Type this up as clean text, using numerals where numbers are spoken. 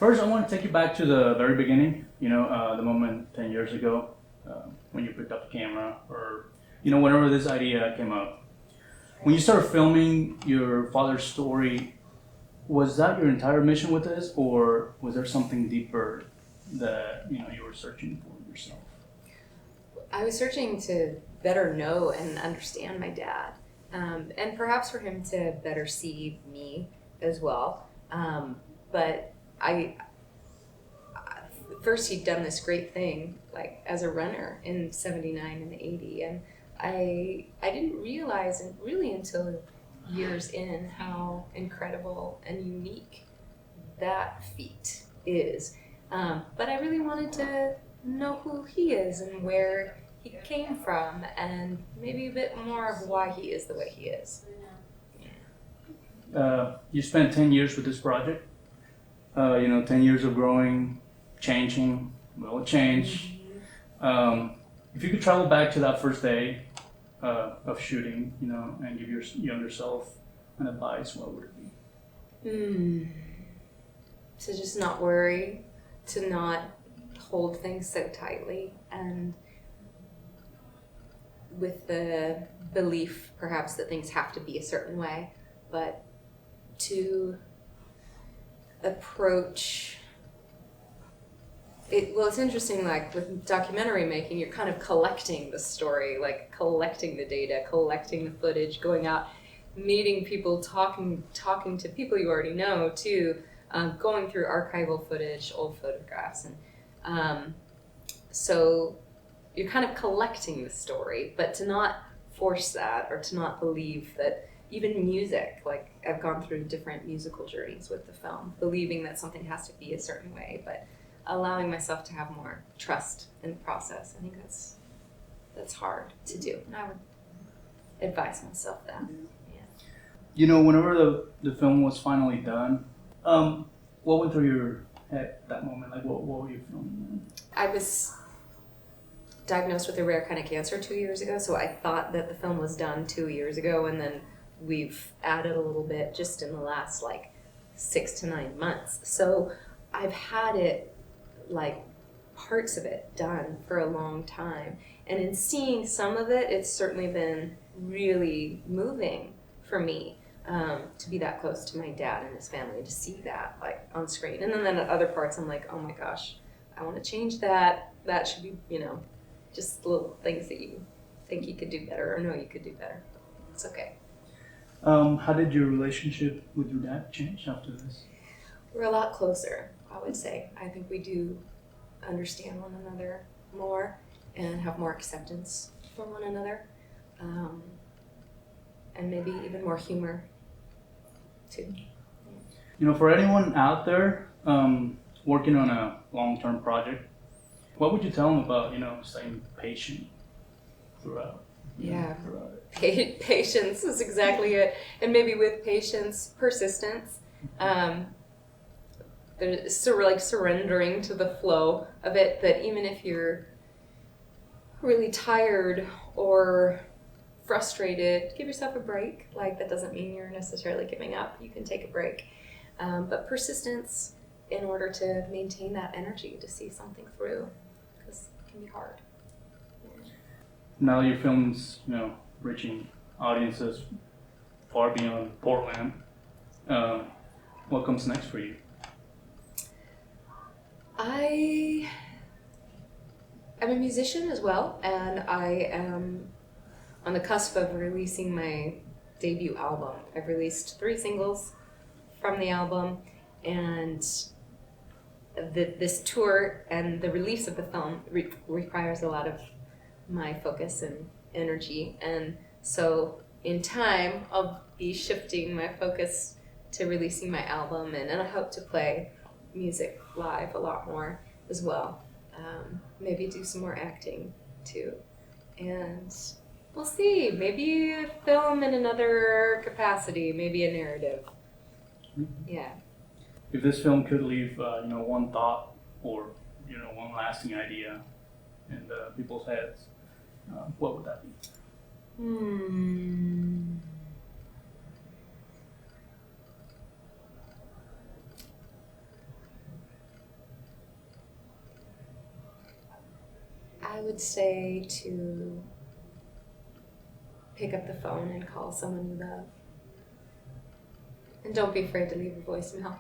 First, I want to take you back to the very beginning. The moment 10 years ago when you picked up the camera, or whenever this idea came up. When you started filming your father's story, was that your entire mission with this, or was there something deeper that you were searching for yourself? I was searching to better know and understand my dad, and perhaps for him to better see me as well. But first he'd done this great thing, like as a runner in '79 and '80, and I didn't realize, and really until years in, how incredible and unique that feat is. But I really wanted to know who he is and where he came from, and maybe a bit more of why he is the way he is. You spent 10 years with this project. 10 years of growing, changing, will change. If you could travel back to that first day of shooting, and give your younger self an advice, what would it be? To just not worry, to not hold things so tightly, and with the belief perhaps that things have to be a certain way, but to approach it. Well, it's interesting, like with documentary making, you're kind of collecting the story, like collecting the data, collecting the footage, going out, meeting people, talking to people you already know too, going through archival footage, old photographs, and so you're kind of collecting the story, but to not force that, or to not believe that. Even music, like I've gone through different musical journeys with the film, believing that something has to be a certain way, but allowing myself to have more trust in the process. I think that's hard to do, and I would advise myself that. Yeah. Whenever the film was finally done, what went through your head at that moment? Like, what were you filming? I was diagnosed with a rare kind of cancer 2 years ago, so I thought that the film was done 2 years ago, and then we've added a little bit just in the last 6 to 9 months. So I've had it, like parts of it, done for a long time. And in seeing some of it, it's certainly been really moving for me to be that close to my dad and his family, to see that on screen. And then at other parts, I'm like, oh my gosh, I want to change that. That should be, just little things that you think you could do better, or know you could do better. It's okay. How did your relationship with your dad change after this? We're a lot closer, I would say. I think we do understand one another more and have more acceptance for one another, and maybe even more humor too. For anyone out there working on a long-term project, what would you tell them about staying patient throughout? Yeah, patience is exactly it. And maybe with patience, persistence. There's surrendering to the flow of it, that even if you're really tired or frustrated, give yourself a break. That doesn't mean you're necessarily giving up. You can take a break. But persistence in order to maintain that energy to see something through, because it can be hard. Now that your film's, reaching audiences far beyond Portland, what comes next for you? I'm a musician as well, and I am on the cusp of releasing my debut album. I've released 3 singles from the album, and this tour and the release of the film requires a lot of my focus and energy, and so in time I'll be shifting my focus to releasing my album, and I hope to play music live a lot more as well. Maybe do some more acting too, and we'll see, maybe a film in another capacity, maybe a narrative. Yeah. If this film could leave one thought, or one lasting idea in people's heads, what would that be? I would say to pick up the phone and call someone you love. And don't be afraid to leave a voicemail.